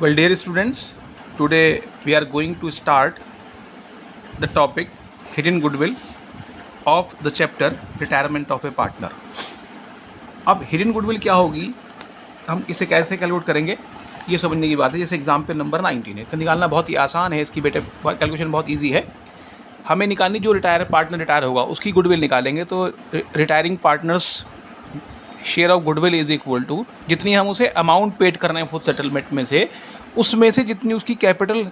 Well, dear students, today we are going to start the topic hidden goodwill of the chapter retirement of a partner. अब hidden goodwill क्या होगी, हम इसे कैसे calculate करेंगे, ये समझने की बात है. जैसे एग्जाम्पल नंबर 19 है, तो निकालना बहुत ही आसान है. इसकी बेटे कैलकुलेशन बहुत ईजी है. हमें निकालनी जो पार्टनर रिटायर होगा उसकी गुडविल निकालेंगे. तो retiring partners share of goodwill is equal to जितनी हम उसे अमाउंट पेड कर रहे हैं फुल सेटलमेंट में से, उसमें से जितनी उसकी कैपिटल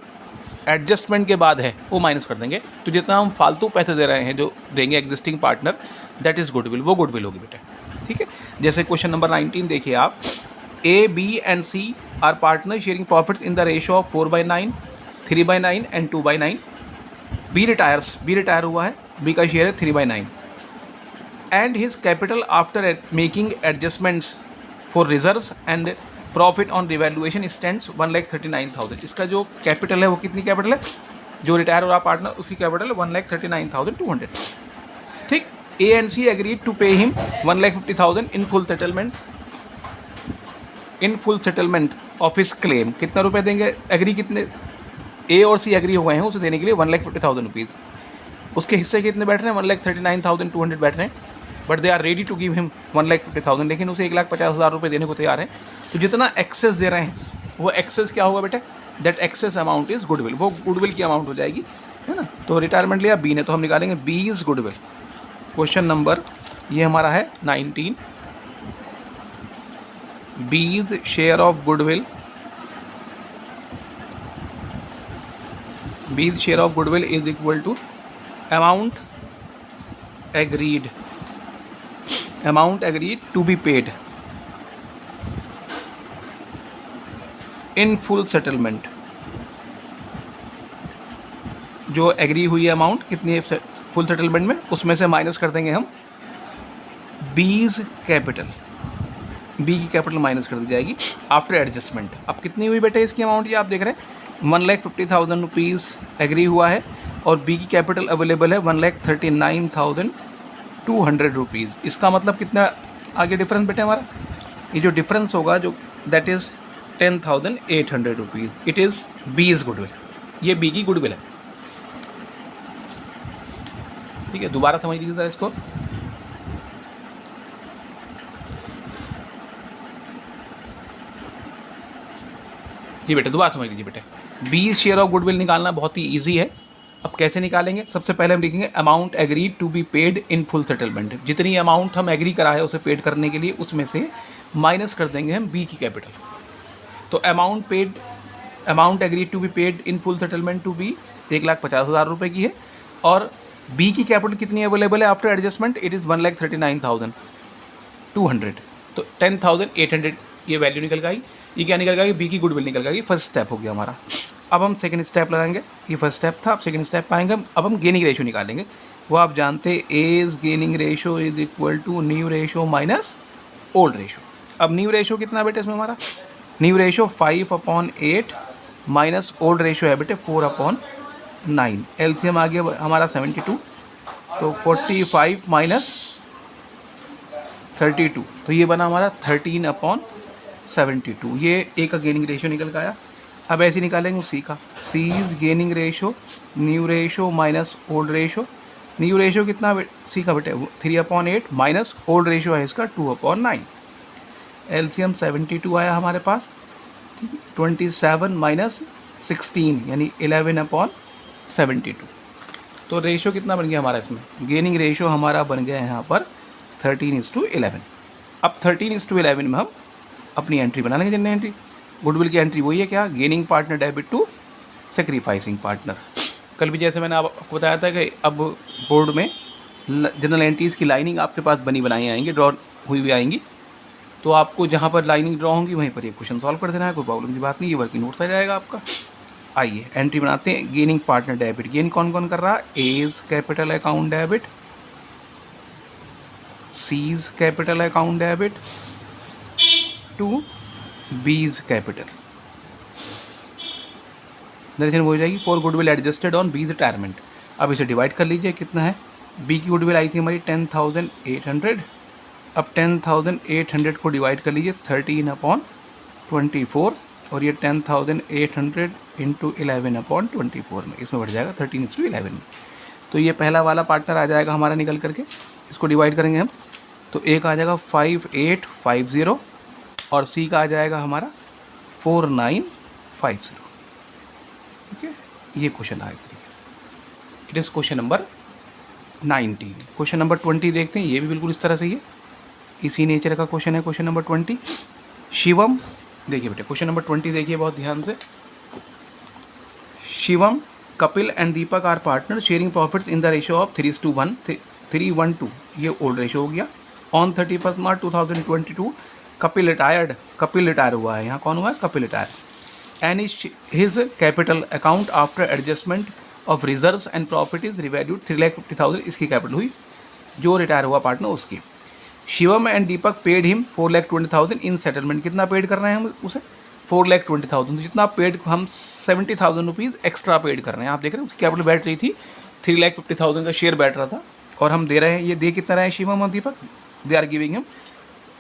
एडजस्टमेंट के बाद है वो माइनस कर देंगे. तो जितना हम फालतू पैसे दे रहे हैं जो देंगे existing partner, that is goodwill, वो गुडविल होगी बेटा. ठीक है. जैसे क्वेश्चन नंबर 19 देखिए आप. A B and C are partner sharing profits in the ratio of 4/9, 3/9 and 2/9. B retire हुआ है, बी का शेयर है 3/9 and his capital after making adjustments for reserves and profit on revaluation stands 1,39,000. इसका जो capital है वो कितनी capital है, जो रिटायर हो रहा पार्टनर उसकी कैपिटल है 1,39,200. ठीक. A and C agreed to pay him 1,50,000 in full settlement of his claim. कितना रुपए देंगे, एग्री कितने, ए और सी एग्री हुए हैं उसे देने के लिए 1,50,000 रुपीज़. उसके हिस्से कितने बैठ रहे हैं, 1,39,200 बैठ रहे हैं. But they are ready to give him 1,50,000, लेकिन उसे 1,50,000 रुपये देने को तैयार हैं. तो जितना एक्सेस दे रहे हैं वो एक्सेस क्या होगा बेटे, that excess amount is goodwill, वो गुडविल की अमाउंट हो जाएगी, है ना. तो रिटायरमेंट लिया बी ने, तो हम निकालेंगे B is goodwill. Question number ये हमारा है 19. B is share of goodwill, B is share of goodwill is equal to amount agreed to be paid in full settlement. जो एग्री हुई है अमाउंट कितनी है फुल सेटलमेंट में, उसमें से माइनस कर देंगे हम बीज कैपिटल, बी की कैपिटल माइनस कर दी जाएगी आफ्टर एडजस्टमेंट. अब कितनी हुई बेटे इसकी अमाउंट, ये आप देख रहे हैं 1,50,000 रुपीज़ एग्री हुआ है और बी की कैपिटल अवेलेबल है 1,39,200 रुपीज़. इसका मतलब कितना आगे डिफरेंस बेटे हमारा, ये जो डिफरेंस होगा जो that is 10,800 rupees. It is B is goodwill, ये बी की गुडविल है. ठीक है, दोबारा समझ लीजिए इसको. जी बेटे दोबारा समझ लीजिए बेटे. बी शेयर ऑफ गुडविल निकालना बहुत ही ईजी है. अब कैसे निकालेंगे, सबसे पहले हम लिखेंगे amount agreed to be paid in full settlement. जितनी अमाउंट हम एग्री करा है उसे पेड करने के लिए उसमें से माइनस कर देंगे हम बी की कैपिटल. तो amount agreed to be paid in full settlement to be 1,50,000 रुपये की है और बी की कैपिटल कितनी अवेलेबल है आफ्टर एडजस्टमेंट, इट इज़ 1,39,200. तो 10,800 ये वैल्यू निकल गई. ये क्या निकल गया, बी की गुडविल निकल गई. फर्स्ट स्टेप हो गया हमारा. अब हम सेकंड स्टेप लगाएंगे, ये फर्स्ट स्टेप था. अब सेकंड स्टेप पाएंगे हम. अब हम गेनिंग रेशो निकालेंगे. वो आप जानते हैं A's gaining ratio is equal to new ratio minus old ratio. अब न्यू रेशो कितना बेटे इसमें हमारा, new ratio 5/8 minus old ratio है बेटे 4/9. एलसीएम आ गया हमारा 72, तो 45 माइनस 32, तो ये बना हमारा 13/72. ये ए का गेनिंग रेशो निकल गया. अब ऐसे निकालेंगे सी का. C is gaining ratio new ratio minus old ratio. New ratio कितना सी का बेटे 3/8 माइनस ओल्ड रेशो है इसका 2/9. एलसीएम 72 आया हमारे पास. 27 माइनस 16 यानी 11/72. तो रेशो कितना बन गया हमारा इसमें, गेनिंग रेशो हमारा बन गया यहाँ पर 13:11. अब 13:11 में हम अपनी एंट्री बना लेंगे. जनरल एंट्री गुडविल की एंट्री वही है क्या, gaining partner debit to sacrificing partner. कल भी जैसे मैंने आपको बताया था कि अब बोर्ड में जनरल एंट्रीज़ की लाइनिंग आपके पास बनी बनाई आएंगी, ड्रॉ हुई हुई आएंगी. तो आपको जहाँ पर लाइनिंग ड्रॉ होंगी वहीं पर ये क्वेश्चन सॉल्व कर देना है, कोई प्रॉब्लम की बात नहीं. ये वर्किंग नोट्स आ जाएगा आपका. आइए एंट्री बनाते हैं. गेनिंग पार्टनर डेबिट, गेन कौन कौन कर रहा है, A's capital account debit, C's capital account debit to B's capital. दरअसल हो जाएगी for goodwill adjusted on B's retirement. अब इसे डिवाइड कर लीजिए, कितना है, बी की गुडविल आई थी हमारी 10,800. अब 10,800 को डिवाइड कर लीजिए 13/24 और ये 10,800 इंटू 11/24 में, इसमें बढ़ जाएगा 13:11 में। तो ये पहला वाला पार्टनर आ जाएगा हमारा निकल करके, इसको डिवाइड करेंगे हम तो एक आ जाएगा 5850 और सी का आ जाएगा हमारा 4950। ठीक है, ये क्वेश्चन आया तरीके से। It is question number 19। Question number 20 देखते हैं, ये भी बिल्कुल इस तरह से ही है, इसी नेचर का क्वेश्चन है। क्वेश्चन नंबर 20, शिवम, देखिए बेटे क्वेश्चन नंबर 20 देखिए बहुत ध्यान से। Shivam, Kapil and Deepak are partner sharing profits in the ratio of 3:1, 3:1:2, ये ओल्ड रेशियो हो गया। ऑन 31 मार्च 2022 कपिल रिटायर हुआ है, यहाँ कौन हुआ है, Kapil retire. And his capital account after adjustment of reserves and profit is revalued 3,50,000, इसकी कैपिटल हुई जो रिटायर हुआ पार्टनर उसकी। Shivam and Deepak paid him 4,20,000 in settlement, कितना पेड कर रहे हैं हम उसे, 4,20,000, तो जितना पेड हम 70,000 रुपीज़ एक्स्ट्रा पेड कर रहे हैं। आप देख रहे हैं उसकी कैपिटल बैठ रही थी 3,50,000 का शेयर बैठ रहा था, और हम दे रहे हैं, ये दे कितना रहे हैं शिवम और दीपक, दे आर गिविंग हिम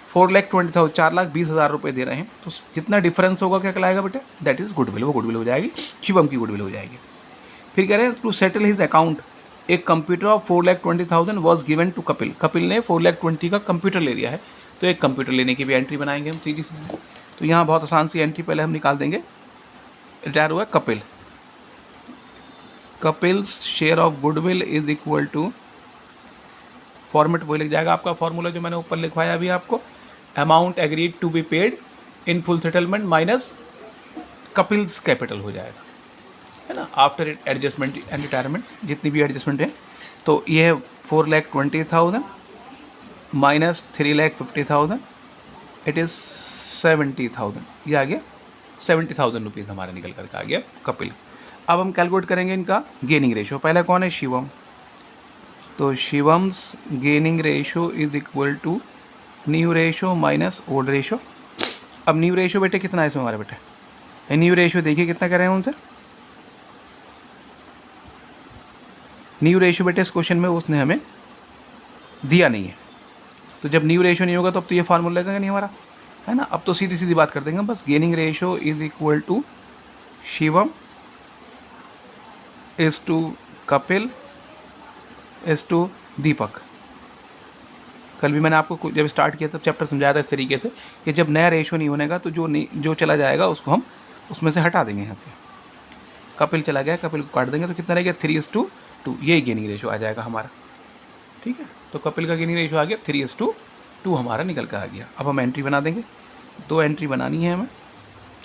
4,20,000, 4,20,000 रुपये दे रहे हैं। तो जितना डिफरेंस होगा क्या कहलाएगा बेटे, दैट इज़ गुडविल, वो गुडविल हो जाएगी, शिवम की गुडविल हो जाएगी। फिर कह रहे हैं टू सेटल हिज अकाउंट एक computer of 4,20,000 was given to Kapil, Kapil ने 4,20,000 का कंप्यूटर ले लिया है, तो एक कंप्यूटर लेने की भी एंट्री बनाएंगे हम सीधी सीधी। तो यहाँ बहुत आसान सी एंट्री पहले हम निकाल देंगे। रिटायर हुआ Kapil, Kapil's share of goodwill is equal to, format वही लिख जाएगा आपका फॉर्मूला जो मैंने ऊपर लिखवाया अभी आपको, amount agreed to be paid in full settlement minus Kapil's capital हो जाएगा, है ना, आफ्टर एडजस्टमेंट एंड रिटायरमेंट जितनी भी एडजस्टमेंट है। तो ये है 4,20,000 माइनस 3,50,000, इट इज़ 70,000, ये आ गया 70,000 रुपीज़ हमारा निकल करके आ गया कपिल। अब हम कैलकुलेट करेंगे इनका गेनिंग रेशो। पहले कौन है, शिवम, तो Shivam's gaining ratio is equal to new ratio minus old ratio. अब न्यू रेशो बेटे कितना है इसमें हमारे बेटे, न्यू रेशो देखिए कितना कह रहे हैं उनसे, न्यू रेशो बेटे इस क्वेश्चन में उसने हमें दिया नहीं है, तो जब न्यू रेशो नहीं होगा तो अब तो ये फार्मूला लगेगा नहीं हमारा, है ना। अब तो सीधी सीधी बात कर देंगे बस, gaining ratio is equal to Shivam is to Kapil is to Deepak. कल भी मैंने आपको जब स्टार्ट किया तब चैप्टर समझाया था इस तरीके से कि जब नया रेशो नहीं होने का तो जो चला जाएगा उसको हम उसमें से हटा देंगे। यहाँ से कपिल चला गया, कपिल को काट देंगे तो कितना रहेगा 3:2, ये गेनिंग रेशो आ जाएगा हमारा। ठीक है, तो कपिल का गेनिंग रेशो आ गया 3:2 हमारा निकल कर आ गया। अब हम एंट्री बना देंगे, 2 एंट्री बनानी है हमें,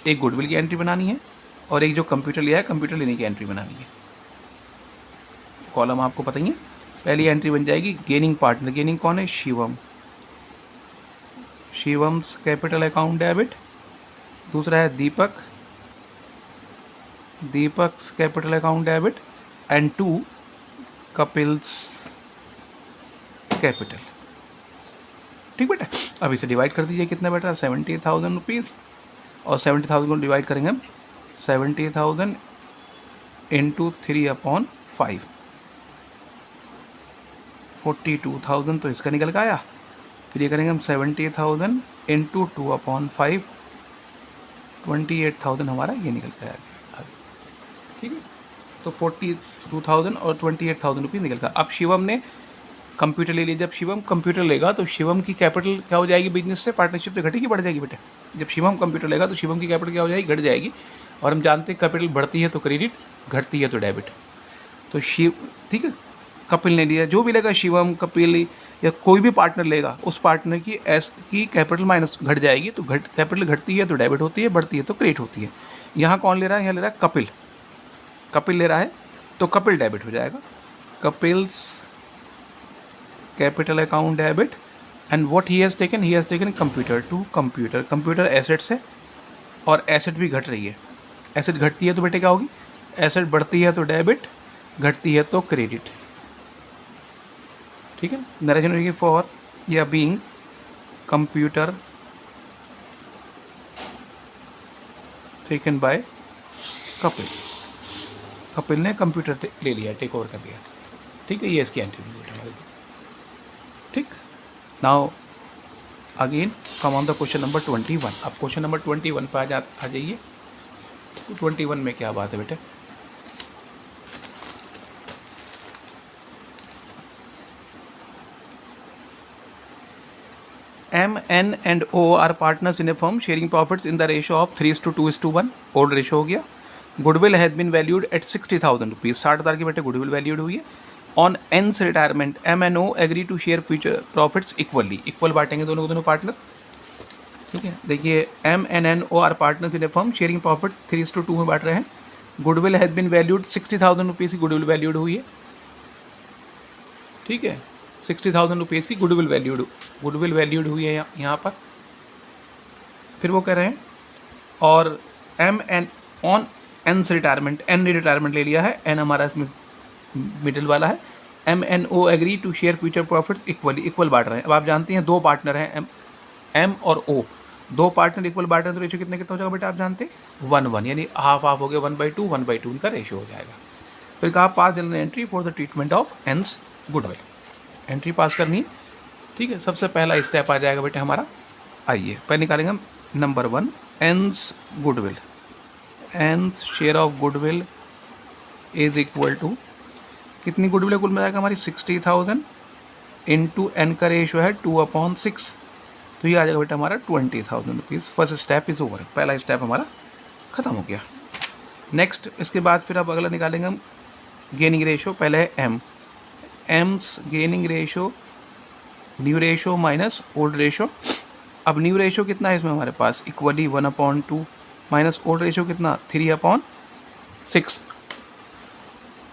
एक गुडविल की एंट्री बनानी है और एक जो कंप्यूटर लिया है कंप्यूटर लेने की एंट्री बनानी है। कॉलम आपको पता ही है, पहली एंट्री बन जाएगी गेनिंग पार्टनर, गेनिंग कौन है, Shivam, Shivam's capital account debit. दूसरा है Deepak, Deepak's capital account debit and 2 Kapil's capital. ठीक बेटा, अब इसे डिवाइड कर दीजिए, कितना बेटा 70,000 रुपीज़, और 70,000 को डिवाइड करेंगे हम 70,000 इंटू 3/5, 42,000 तो इसका निकल के आया। फिर ये करेंगे हम 70,000 इंटू 2/5, 28,000 हमारा ये निकल के आया। ठीक है, तो 42,000 और 28,000 रुपीज़ निकल गया। अब शिवम ने कंप्यूटर ले लिया, जब शिवम कंप्यूटर लेगा तो शिवम की कैपिटल क्या हो जाएगी, बिजनेस से पार्टनरशिप से घटेगी बढ़ जाएगी बेटा। जब शिवम कंप्यूटर लेगा तो शिवम की कैपिटल क्या हो जाएगी, घट जाएगी। और हम जानते हैं कैपिटल बढ़ती है तो क्रेडिट, घटती है तो डेबिट। तो ठीक है, कपिल ने लिया, जो भी लेगा शिवम, कपिल या कोई भी पार्टनर लेगा उस पार्टनर की कैपिटल माइनस घट जाएगी, तो कैपिटल घटती है तो डेबिट होती है, बढ़ती है तो क्रेडिट होती है। यहाँ कौन ले रहा है, यहाँ ले रहा है कपिल, कपिल ले रहा है तो कपिल डेबिट हो जाएगा, Kapil's capital account debit and what he has taken computer to computer. Computer assets है और एसेट भी घट रही है, एसेट घटती है तो बेटे क्या होगी, एसेट बढ़ती है तो डेबिट, घटती है तो क्रेडिट। ठीक है, नरेशन फॉर या being computer taken by Kapil, Kapil ने कंप्यूटर ले लिया, टेक ओवर कर लिया। ठीक है, ये इसकी एंट्री हमारी। ठीक, now again come on the question number 21। अब क्वेश्चन नंबर 21 पे आ जाइए। 21 में क्या बात है बेटे? M, N and O are partners in a firm sharing profits in the ratio of 3:2:1। Old ratio हो गया। Goodwill has been valued at 60,000 rupees. 60,000 की बेटे गुडविल वैल्यूड हुई है। On N's retirement M and O agree to share future profits equally. Equal बांटेंगे दोनों को दोनों पार्टनर। ठीक है, देखिए M and N O are partners in a firm sharing profit 3:2 में बांट रहे हैं। Goodwill has been valued 60,000 rupees की गुडविल वैल्यूड हुई है। ठीक है, 60,000 रुपीज़ की गुडविल वैल्यूड हुई है यहाँ पर। फिर वो कह रहे हैं और M and ऑन N से रिटायरमेंट, N ने रिटायरमेंट ले लिया है, N हमारा इसमें मिडिल वाला है। M and O agree to share future profits equally. Equal बांट रहे हैं। अब आप जानते हैं दो पार्टनर हैं M और O, दो पार्टनर इक्वल बांट रहे हैं तो रेशो कितना कितना हो जाएगा बेटा? आप जानते हैं 1:1, यानी हाफ हाफ हो गया, 1/2 1/2 उनका रेशो हो जाएगा। फिर कहा pass general entry for the treatment of A's goodwill. Entry pass करनी है। ठीक है, सबसे पहला स्टेप आ जाएगा बेटे हमारा। आइए पहले निकालेंगे हम number 1, A's goodwill. A's share of goodwill is equal to कितनी गुडविल कुल मिलाएगा हमारी? 60,000 इंटू एन का रेशो है 2/6, तो ये आ जाएगा बेटा हमारा 20,000 rupees. First step is over. पहला स्टेप हमारा ख़त्म हो गया। नेक्स्ट इसके बाद फिर अब अगला निकालेंगे हम गेनिंग रेशो। पहले है M, AIIMS gaining ratio, new ratio minus old ratio. अब न्यू रेशो कितना है इसमें हमारे पास? इक्वली 1/2 माइनस ओल्ड रेशो कितना? 3/6।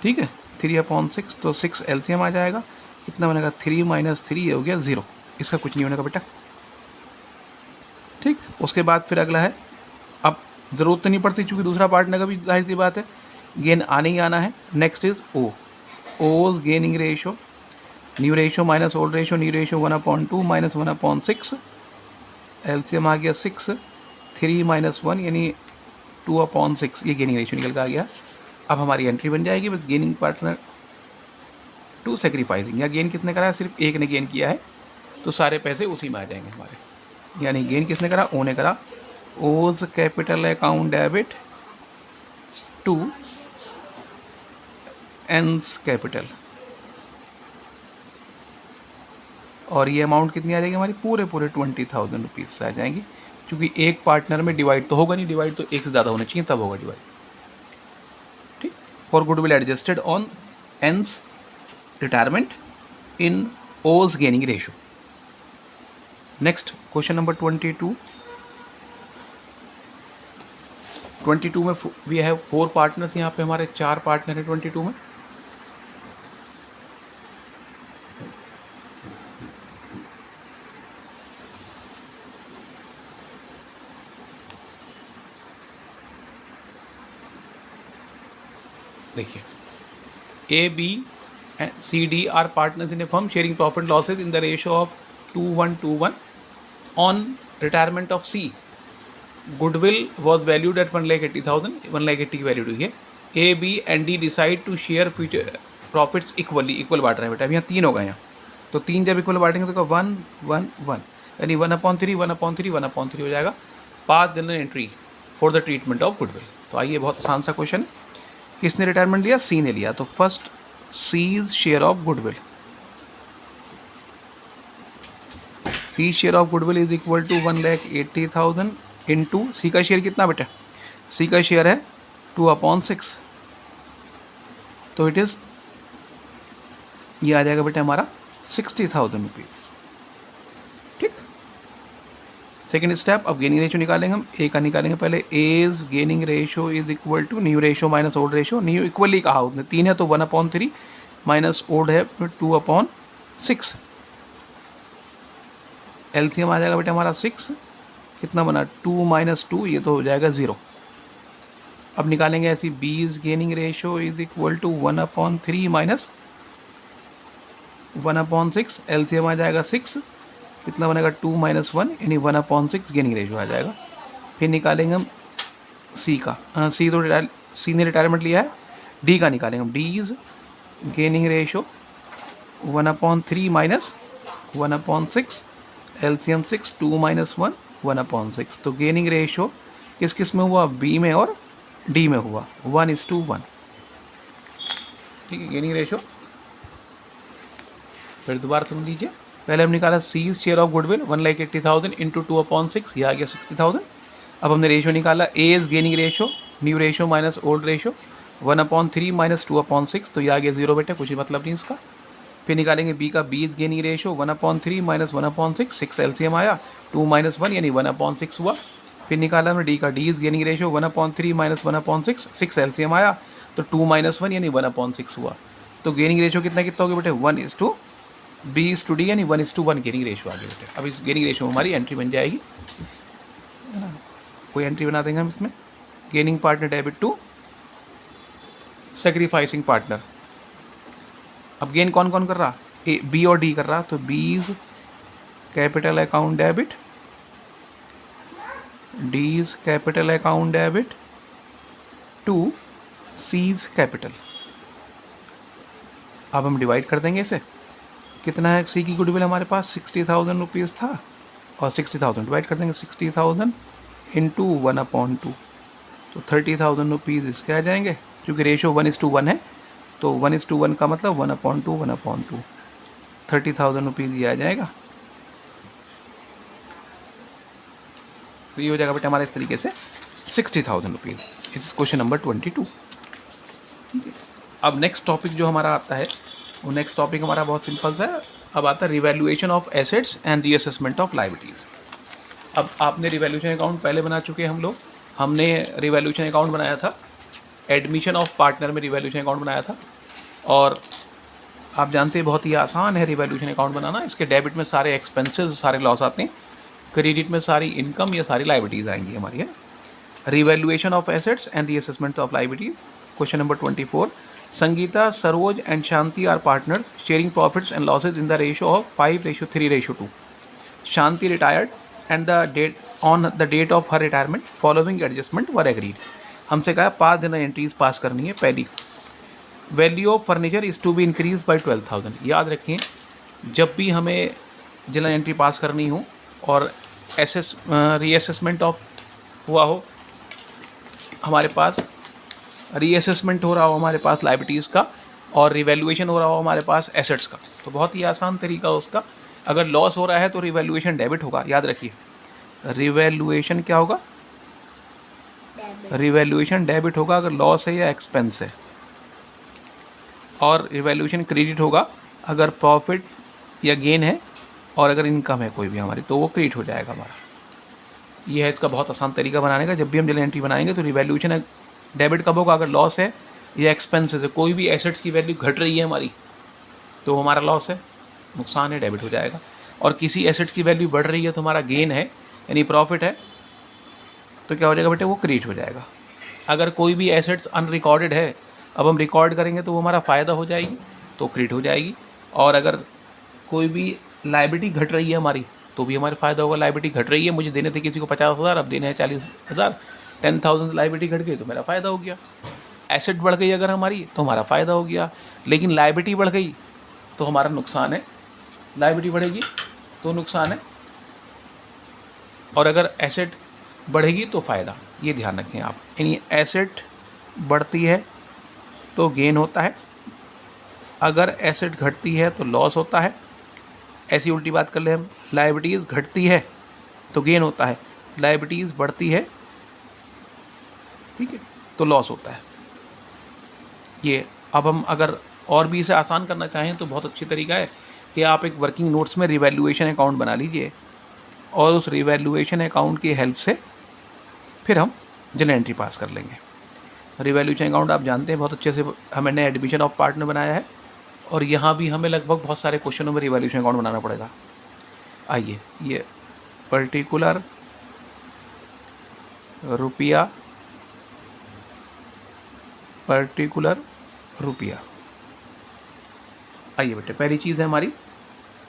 ठीक है, 3/6, तो 6 LCM आ जाएगा। कितना बनेगा? 3 - 3 ये हो गया 0। इसका कुछ नहीं होने का बेटा। ठीक, उसके बाद फिर अगला है, अब ज़रूरत तो नहीं पड़ती क्योंकि दूसरा पार्टनर का भी जाहिर सी बात है गेन आने ही आना है। नेक्स्ट इज़ O, ओज gaining ratio, new ratio minus old ratio, new ratio 1/2 minus 1/6, LCM आ गया 6, 3 - 1 यानी 2/6, ये गेनिंग रेशो निकल के आ गया। अब हमारी एंट्री बन जाएगी बस गेनिंग पार्टनर टू सेक्रीफाइसिंग। या गेन किसने करा है? सिर्फ एक ने गेन किया है, तो सारे पैसे उसी में आ जाएंगे हमारे। यानी गेन किसने करा? O ने करा। O's capital account debit to A's capital, और ये अमाउंट कितनी आ जाएगी हमारी? पूरे 20,000 रुपीज़ आ जाएंगी, क्योंकि एक पार्टनर में डिवाइड तो होगा नहीं, डिवाइड तो एक से ज़्यादा होना चाहिए तब होगा डिवाइड। ठीक, for goodwill adjusted on A's retirement in O's gaining ratio. Next question number 22। 22 में वी हैव 4 पार्टनर्स। यहाँ पे हमारे 4 पार्टनर हैं 22 में। देखिए A, B and C, D are partners in a firm sharing profit losses in the ratio of 2:1:1। On retirement of C, goodwill was valued at 1,80,000, 1,80,000 की value हुई है। A, B and D decide to share future profits equally। Equal बांट रहे हैं बेटा। अब यहाँ 3 हो गए हैं, तो 3 जब इक्वल बांटेंगे तो 1 1 1 यानी 1/3 1/3 1/3 हो जाएगा। Pass general entry for the treatment of goodwill. तो आइए बहुत आसान सा क्वेश्चन है। किसने रिटायरमेंट लिया? C ने लिया, तो first C's share of goodwill, C share of goodwill is equal to 1,80,000 into C का शेयर कितना बेटा? C का शेयर है 2/6, तो इट इज़ ये आ जाएगा बेटा हमारा 60,000 रुपीज़। ठीक, सेकेंड स्टेप। अब गेनिंग रेशो निकालेंगे हम। ए का निकालेंगे पहले। A's gaining ratio is equal to new ratio minus old ratio. New equally कहा उसने, 3 है तो 1/3 माइनस ओल्ड है 2/6। LCM आ जाएगा बेटा हमारा 6। कितना बना? 2 - 2 ये तो हो जाएगा 0। अब निकालेंगे ऐसी B's gaining ratio is equal to 1/3 minus 1/6। LCM आ जाएगा 6। कितना बनेगा? 2 - 1 यानी 1/6 गेनिंग रेशो आ जाएगा। फिर निकालेंगे हम C का। C तो C ने रिटायरमेंट लिया है। D का निकालेंगे हम। D is gaining ratio 1/3 minus 1/6। LCM 6, 2 - 1, 1/6। तो गेनिंग रेशियो किस किस में हुआ, बी में और डी में हुआ, 1:1। ठीक है, गेनिंग रेशियो फिर दोबारा सुन लीजिए। पहले हम निकाला C's share of goodwill 1,80,000 into 2/6, यह आ गया 60,000। अब हमने रेशियो निकाला, A is gaining ratio, new ratio minus old ratio, 1/3 - 2/6, तो यह आ गया 0 बेटा, कुछ मतलब नहीं इसका। फिर निकालेंगे बी का, B is gaining ratio 1/3 - 1/6, 6 LCM आया, 2 - 1 यानी 1/6 हुआ। फिर निकाला हमने डी का, D is gaining ratio 1/3 - 1/6, 6 LCM आया, तो 2 - 1 यानी 1/6 हुआ। तो गेनिंग रेशियो कितना कितना हो गया बेटे, 1:B/D यानी 1:1 गेनिंग रेशियो आ गया बेटे। अब इस गेनिंग रेशियो में हमारी एंट्री बन जाएगी, है ना, कोई एंट्री बना देंगे हम इसमें। Gaining partner debit to sacrificing partner. अब गेन कौन कौन कर रहा, ए बी और डी कर रहा, तो B's capital account debit, D's capital account debit to C's capital. अब हम डिवाइड कर देंगे इसे, कितना है सी की गुडविल हमारे पास, 60,000 रुपीज़ था, और 60,000 डिवाइड कर देंगे 60,000 इंटू 1/2, तो 30,000 रुपीज़ इसके आ जाएंगे। क्योंकि रेशो 1:1 है, तो 1:1 का मतलब 1/2, 1/2, 30,000 रुपीज़ ये आ जाएगा। तो ये हो जाएगा बेटा हमारे इस तरीके से 60,000 रुपीज़। इस क्वेश्चन नंबर 22। ठीक है, अब नेक्स्ट टॉपिक जो हमारा आता है, वो नेक्स्ट टॉपिक हमारा बहुत सिंपल सा है। अब आता है revaluation of assets and reassessment of liabilities. अब आपने रिवैल्यूएशन अकाउंट पहले बना चुके हैं हम लोग। हमने रिवैल्यूएशन अकाउंट बनाया था, एडमिशन ऑफ पार्टनर में रिवैल्यूएशन अकाउंट बनाया था, और आप जानते हैं बहुत ही आसान है रिवैल्यूएशन अकाउंट बनाना। इसके डेबिट में सारे एक्सपेंसेस, सारे लॉस आते हैं, क्रेडिट में सारी इनकम या सारी लायबिलिटीज़ आएंगी हमारी, है। Revaluation of assets and reassessment of liabilities. Question number 24, Sangeeta, Saroj and Shanti are partners sharing profits and losses in the ratio of 5:3:2। Shanti retired and the date on the date of her retirement following adjustment were agreed. हमसे कहा 5 दिन entries पास करनी है। पहली, value of furniture is to be increase by 12,000। याद रखिए, जब भी हमें जनरल एंट्री पास करनी हो और रीअसेसमेंट ऑफ हुआ हो, हमारे पास रीअसेसमेंट हो रहा हो हमारे पास लायबिलिटीज़ का, और रिवैल्यूएशन हो रहा हो हमारे पास एसेट्स का, तो बहुत ही आसान तरीका उसका। अगर लॉस हो रहा है तो रिवैल्यूएशन डेबिट होगा। याद रखिए, रिवैल्यूएशन क्या होगा, रिवैल्यूएशन डेबिट होगा अगर लॉस है या एक्सपेंस है, और रिवैल्यूएशन क्रेडिट होगा अगर प्रॉफिट या गेन है, और अगर इनकम है कोई भी हमारी, तो वो क्रेडिट हो जाएगा हमारा। ये है इसका बहुत आसान तरीका बनाने का। जब भी हम जनरल एंट्री बनाएंगे तो रिवैल्यूएशन डेबिट कब होगा, अगर लॉस है या एक्सपेंसेस है। कोई भी एसेट्स की वैल्यू घट रही है हमारी, तो हमारा लॉस है, नुकसान है, डेबिट हो जाएगा। और किसी एसेट्स की वैल्यू बढ़ रही है तो हमारा गेन है यानी प्रॉफिट है, तो क्या हो जाएगा बेटे, वो क्रेडिट हो जाएगा। अगर कोई भी एसेट्स अनरिकॉर्डेड है, अब हम रिकॉर्ड करेंगे तो वो हमारा फ़ायदा हो जाएगी, तो क्रेडिट हो जाएगी। और अगर कोई भी लायबिलिटी घट रही है हमारी, तो भी हमारा फ़ायदा होगा। लायबिलिटी घट रही है, मुझे देने थे किसी को 50,000, अब देने हैं 40,000, 10,000 लायबिलिटी घट गई तो मेरा फ़ायदा हो गया। एसेट बढ़ गई अगर हमारी तो हमारा फ़ायदा हो गया, लेकिन लायबिलिटी बढ़ गई तो हमारा नुकसान है। लायबिलिटी बढ़ेगी तो नुकसान है, और अगर एसेट बढ़ेगी तो फ़ायदा। ये ध्यान रखें आप, यानी एसेट बढ़ती है तो गेन होता है, अगर एसेट घटती है तो लॉस होता है। ऐसी उल्टी बात कर ले हम, लायबिलिटीज़ घटती है तो गेन होता है, लायबिलिटीज़ बढ़ती है, ठीक है, तो लॉस होता है। ये अब हम अगर और भी इसे आसान करना चाहें तो बहुत अच्छी तरीका है कि आप एक वर्किंग नोट्स में रिवैल्यूएशन अकाउंट बना लीजिए, और उस रिवैल्यूएशन अकाउंट की हेल्प से फिर हम जनरल एंट्री पास कर लेंगे। रिवैल्यूएशन अकाउंट आप जानते हैं बहुत अच्छे से, हमने एडमिशन ऑफ पार्टनर बनाया है, और यहाँ भी हमें लगभग बहुत सारे क्वेश्चनों में रिवैल्यूएशन अकाउंट बनाना पड़ेगा। आइए, ये पर्टिकुलर रुपया, पर्टिकुलर रुपया। आइए बेटे, पहली चीज़ है हमारी,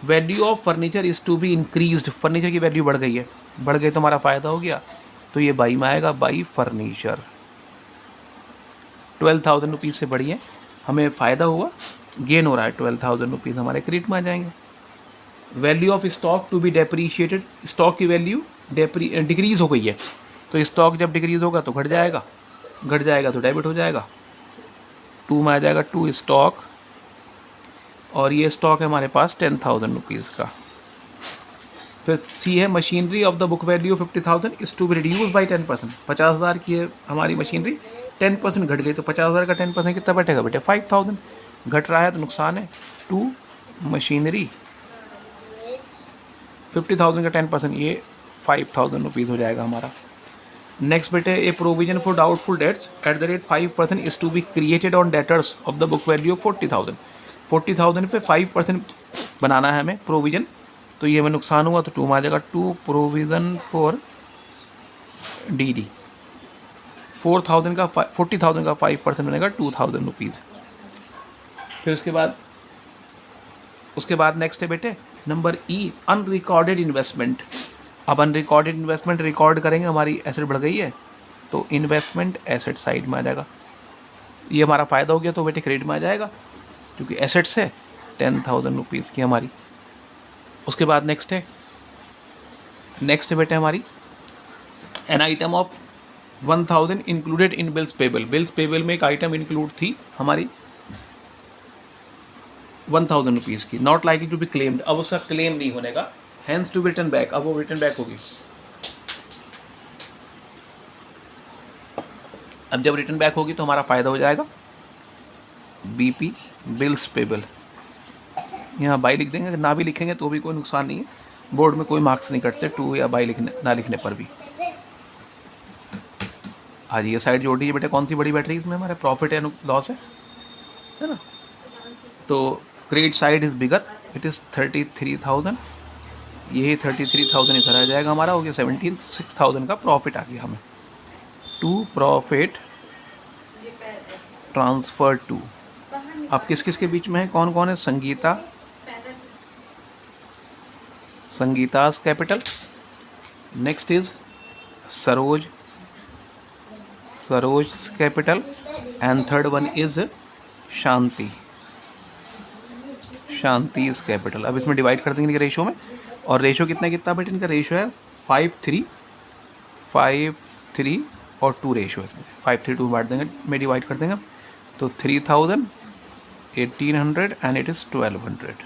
value of furniture is to be increased. Furniture की वैल्यू बढ़ गई है, बढ़ गई तो हमारा फ़ायदा हो गया, तो ये बाई में आएगा, बाई फर्नीचर। 12,000 रुपीज़ से बढ़ी है, हमें फ़ायदा हुआ, गेन हो रहा है, 12,000 रुपीज़ हमारे क्रेडिट में आ जाएंगे। Value of stock to be depreciated, stock की वैल्यू डिक्रीज़ हो गई है, तो स्टॉक जब डिक्रीज़ होगा तो घट जाएगा तो डेबिट हो जाएगा, टू में आ जाएगा टू स्टॉक, और ये स्टॉक है हमारे पास 10,000 रुपीज़ का। फिर सी है machinery of the book value 50,000 is to be reduce by 10%, 50,000 की है हमारी मशीनरी, 10% घट गई, तो 50,000 का 10% कितना बैठेगा बेटे 5,000, घट रहा है तो नुकसान है। टू मशीनरी 50,000 का 10%, ये 5,000 रुपीज़ हो जाएगा हमारा। नेक्स्ट बेटे, a provision for doubtful debts at the rate 5% is to be created on debtors of the book value 40,000, 40,000 पे 5% बनाना है हमें प्रोविज़न, तो ये हमें नुकसान हुआ तो टू में आ जाएगा, टू प्रोविज़न फॉर डी 40,000 का 5% बनेगा 2,000 रुपीज़। फिर उसके बाद नेक्स्ट है बेटे नंबर ई, अनरिकॉर्डेड इन्वेस्टमेंट। अब अनरिकॉर्डेड इन्वेस्टमेंट रिकॉर्ड करेंगे, हमारी एसेट बढ़ गई है तो इन्वेस्टमेंट एसेट साइड में आ जाएगा, ये हमारा फ़ायदा हो गया तो बेटे क्रेडिट में आ जाएगा, क्योंकि एसेट्स है 10,000 रुपीज़ की हमारी। उसके बाद नेक्स्ट है बेटे हमारी an item of 1,000 included in bills payable. Bills payable में एक आइटम इंक्लूड थी हमारी 1,000 रुपीज़ की, not likely to be claimed, अब उसका क्लेम नहीं होने का, hence to be return back, अब वो रिटर्न बैक होगी। अब जब रिटर्न बैक होगी तो हमारा फ़ायदा हो जाएगा, बीपी बिल्स पेबल, यहाँ बाई लिख देंगे, ना भी लिखेंगे तो भी कोई नुकसान नहीं है, बोर्ड में कोई मार्क्स नहीं कटते टू या बाई ना लिखने पर भी। हाँ जी, ये साइड जोड़ दीजिए बेटे, कौन सी बड़ी बैठ रही है इसमें, हमारे प्रॉफिट एंड लॉस है ना, तो credit side is bigger, it is 33,000, यही 33,000 इधर आ जाएगा हमारा, हो गया 76,000 का प्रॉफिट आ गया हमें। टू प्रॉफिट ट्रांसफर टू, अब किस किस के बीच में है, कौन कौन है, Sangeeta's capital, next is Saroj capital, and third one is Shanti's capital. अब इसमें डिवाइड कर देंगे इनके रेशो में, और रेशो कितना बेटे, इनका रेशो है 5:3 और 2 रेशो, इसमें 5:3 बांट देंगे में डिवाइड कर देंगे, तो 3,000 1,800 एंड इट इज़ 1,200।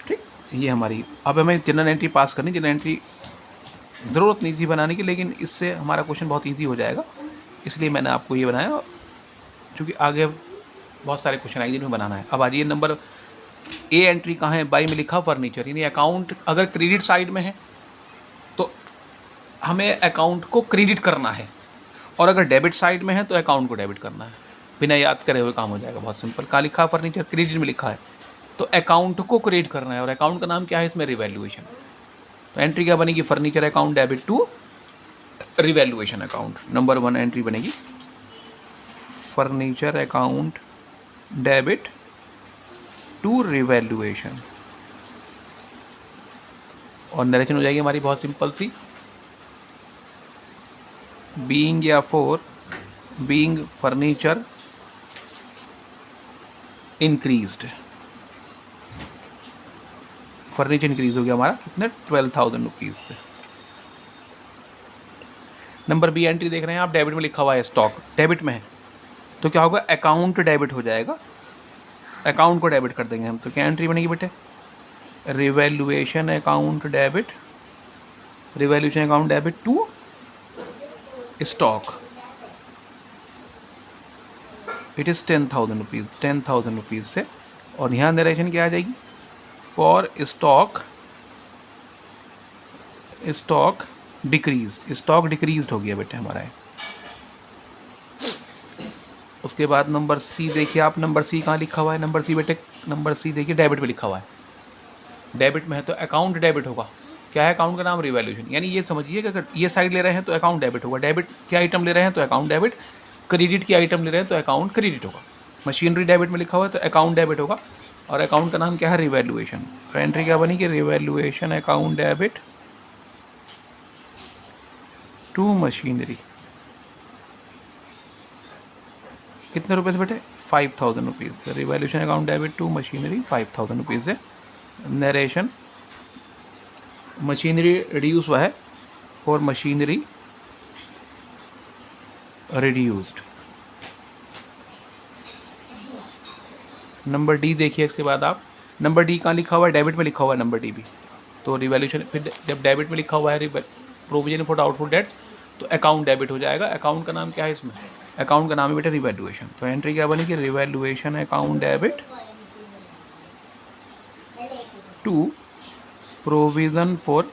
ठीक, ये हमारी, अब हमें जनरल एंट्री पास करनी, जनरल एंट्री ज़रूरत नहीं थी बनाने की, लेकिन इससे हमारा क्वेश्चन बहुत ईजी हो जाएगा, इसलिए मैंने आपको ये बनाया, क्योंकि आगे बहुत सारे क्वेश्चन आएंगे जिनमें बनाना है। अब आ जाइए नंबर ए एंट्री कहाँ है, बाई में लिखा फर्नीचर, यानी अकाउंट अगर क्रेडिट साइड में है तो हमें अकाउंट को क्रेडिट करना है, और अगर डेबिट साइड में है तो अकाउंट को डेबिट करना है, बिना याद करे हुए काम हो जाएगा, बहुत सिंपल। कहाँ लिखा है फर्नीचर, क्रेडिट में लिखा है, तो अकाउंट को क्रेडिट करना है, और अकाउंट का नाम क्या है इसमें, रिवैल्यूएशन। तो एंट्री क्या बनेगी, furniture account debit to revaluation account. Number 1 entry बनेगी furniture account debit to revaluation, और नरेशन हो जाएगी हमारी बहुत सिंपल सी, बीइंग या for being furniture increased, furniture increase हो गया हमारा कितने, 12,000 रुपीज़ से। नंबर बी एंट्री देख रहे हैं आप, डेबिट में लिखा हुआ है स्टॉक, डेबिट में है तो क्या होगा, अकाउंट डेबिट हो जाएगा, अकाउंट को डेबिट कर देंगे हम, तो क्या एंट्री बनेगी बेटे, revaluation account debit to stock, it is 10,000 rupees, 10,000 rupees से, और यहाँ नरेशन क्या आ जाएगी, फॉर स्टॉक डिक्रीज हो गया बेटे हमारा है। उसके बाद नंबर सी देखिए आप, नंबर सी कहाँ लिखा हुआ है, नंबर सी बेटे, नंबर सी देखिए डेबिट में लिखा हुआ है, डेबिट में है तो अकाउंट डेबिट होगा, क्या है अकाउंट का नाम, रिवैल्यूएशन, यानी ये समझिए कि अगर ये साइड ले रहे हैं तो अकाउंट डेबिट होगा, डेबिट की आइटम ले रहे हैं तो अकाउंट डेबिट, क्रेडिट की आइटम ले रहे हैं तो अकाउंट क्रेडिट होगा। मशीनरी डेबिट में लिखा हुआ है तो अकाउंट डेबिट होगा, और अकाउंट का नाम क्या है, रिवैल्यूएशन। तो एंट्री क्या बनेगी, revaluation account debit to machinery, कितने रुपये से बेटे, 5,000 रुपीज़ से, revaluation account debit to machinery 5,000 rupees से। नरेशन, मशीनरी रिड्यूस हुआ है for machinery reduced. Number D देखिए इसके बाद आप, नंबर डी कहाँ लिखा हुआ है, डेबिट में लिखा हुआ है नंबर डी भी, तो रिवैल्यूएशन, फिर जब डेबिट में लिखा हुआ है प्रोविजन फॉर डाउटफुल डेट, तो अकाउंट डेबिट हो जाएगा। अकाउंट का नाम क्या है इसमें, अकाउंट का नाम है बेटा रिवैल्यूएशन। तो एंट्री क्या बनेगी, revaluation account debit to provision for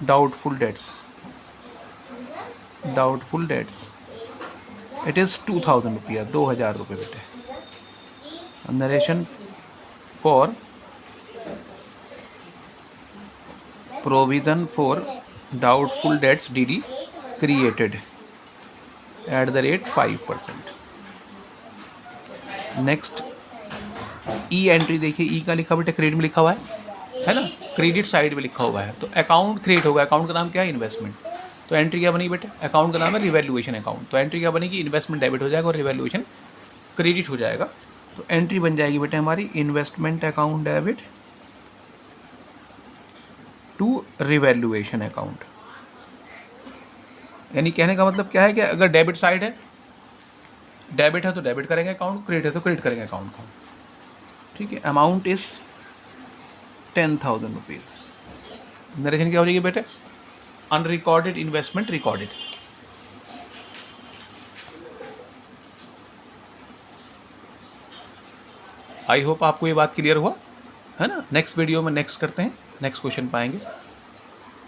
doubtful debts, doubtful debts, it is 2000 रुपया, 2000 रुपये बेटे। Narration for provision for doubtful debts D D created at the rate 5%। Next E entry देखिए, ई का लिखा बेटा क्रेडिट में लिखा हुआ है ना, क्रेडिट साइड में लिखा हुआ है, तो अकाउंट क्रिएट होगा। अकाउंट का नाम क्या है, इन्वेस्टमेंट। तो एंट्री क्या बनेगी बेटे, अकाउंट का नाम है रिवैल्यूएशन अकाउंट, तो एंट्री क्या बनेगी, इन्वेस्टमेंट डेबिट हो जाएगा और रिवैल्यूएशन क्रेडिट हो जाएगा। तो एंट्री बन जाएगी बेटे हमारी investment account debit to revaluation account. यानी कहने का मतलब क्या है कि अगर डेबिट साइड है, डेबिट है तो डेबिट करेंगे अकाउंट, क्रेडिट है तो क्रेडिट करेंगे अकाउंट को। ठीक है, अमाउंट इज 10,000 रुपीज़। नरेशन क्या हो जाएगी बेटे, unrecorded investment recorded. I hope आपको ये बात क्लियर हुआ है ना। नेक्स्ट वीडियो में नेक्स्ट करते हैं, नेक्स्ट क्वेश्चन पाएंगे।